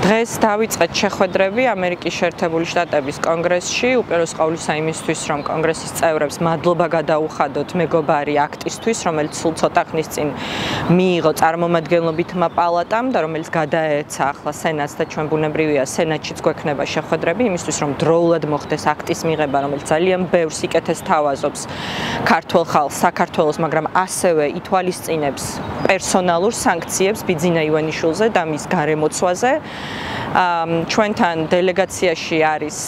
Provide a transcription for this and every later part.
დღეს დავიწყეთ შეხვედრები ამერიკის შეერთებული შტატების კონგრესში, უპირველეს ყოვლისა იმისთვის, რომ კონგრესის წევრებს მადლობა გადაუხადოთ მეგობარი აქტისთვის, რომელიც სულ ცოტა ხნის წინ მიიღო წარმომადგენლობითმა პალატამ და რომელიც გადაეცა ახლა სენატს და ჩვენ ბუნებრივია სენატშიც გვექნება შეხვედრები იმისთვის, რომ დროულად მოხდეს აქტის მიღება, რომელიც ძალიან ბევრ სიკეთეს თავაზობს ქართველ ხალხს, საქართველოს, მაგრამ ასევე ითვალისწინებს პერსონალურ სანქციებს ბიძინა ივანიშვილზე და მის გარემოცვაზე. ჩვენთან დელეგაციაში არის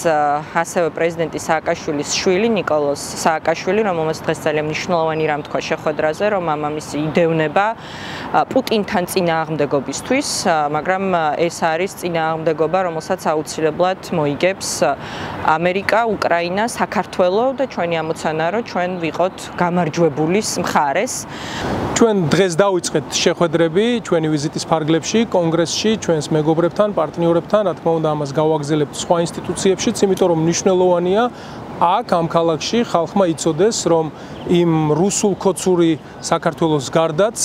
ასევე პრეზიდენტი სააკაშვილის შვილი ნიკოლოზ სააკაშვილი, რომელმაც დღეს ძალიან მნიშვნელოვანი რამ თქვა შეხვედრაზე, რომ მამამისი იდევნება პუტინთან წინააღმდეგობისთვის, მაგრამ ეს არის წინააღმდეგობა, რომელსაც აუცილებლად მოიგებს ამერიკა, უკრაინა, საქართველო და ჩვენი ამოცანა, რომ ჩვენ ვიყოთ გამარჯვებულის მხარეს. ჩვენ დღეს დავიწყეთ შეხვედრები ჩვენი ვიზიტის ფარგლებში, კონგრესში, ჩვენს მეგობრებთან, პარტნიორებთან, რა თქმა უნდა, ამას გავაგზავნებთ სხვა ინსტიტუციებშიც, იმიტომ რომ მნიშვნელოვანია აქ ამ ქალაქში ხალხმა იცოდეს, რომ იმ რუსულ-ქოცური საქართველოს გარდაც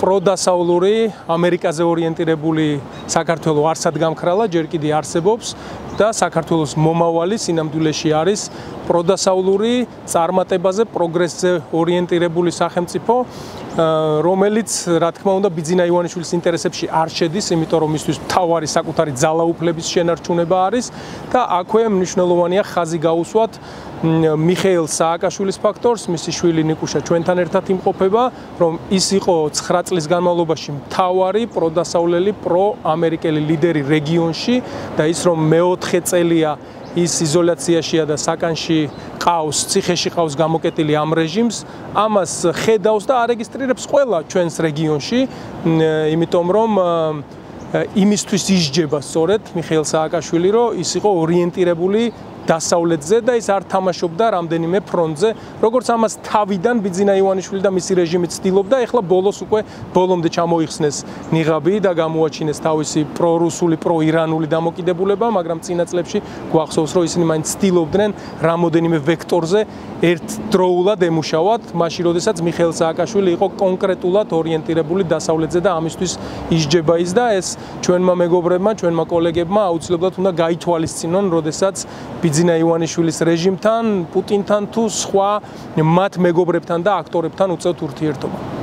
პროდასავლური, ამერიკაზე ორიენტირებული საქართველო არსად გამქრალა, ჯერ კიდევ არსებობს და საქართველოს მომავალი სინამდვილეში არის პროდასავლური, წარმატებაზე, პროგრესზე ორიენტირებული სახელმწიფო, რომელიც, რა თქმა უნდა, ბიძინა ივანიშვილის ინტერესებში არ შედის, იმიტომ რომ მისთვის მთავარი საკუთარი ძალაუფლების შენარჩუნება არის და აქვე მნიშვნელოვანია ხაზი გაუსვათ მიხეილ სააკაშვილის ფაქტორს, მისი შვილი ნიკუშა ჩვენთან ერთად იმყოფება, რომ ის იყო 9 წლის განმავლობაში მთავარი პროდასავლელი, პროამერიკელი ლიდერი რეგიონში და ის რომ მეოთხე წელია ის იზოლაციაშია და საკანში ყავს, ციხეში ყავს გამოკეტილი ამ რეჟიმს, ამას ხედავს და არეგისტრირებს ყველა ჩვენს რეგიონში, იმიტომ რომ იმისთვის ისჯება სწორედ მიხეილ სააკაშვილი, რომ ის იყო ორიენტირებული დასავლეთზე და ის არ თამაშობდა რამდენიმე ფრონტზე, როგორც ამას თავიდან ბიძინა ივანიშვილი და მისი რეჟიმი ცდილობდა, ეხლა ბოლოს უკვე ბოლომდე ჩამოიხსნეს ნიღაბი და გამოაჩინეს თავისი პრორუსული, პროირანული დამოკიდებულება, მაგრამ წინა წლებში გვახსოვს, რომ ისინი მაინც ცდილობდნენ რამოდენიმე ვექტორზე ერთდროულად ემუშავათ, მაშინ როდესაც მიხეილ სააკაშვილი იყო კონკრეტულად ორიენტირებული დასავლეთზე და ამისთვის ისჯება ის და ეს ჩვენმა მეგობრებმა, ჩვენმა კოლეგებმა აუცილებლად უნდა გაითვალისწინონ, როდესაც ბიძინა ივანიშვილის რეჟიმთან, პუტინთან თუ სხვა მათ მეგობრებთან და აქტორებთან უწევთ ურთიერთობა.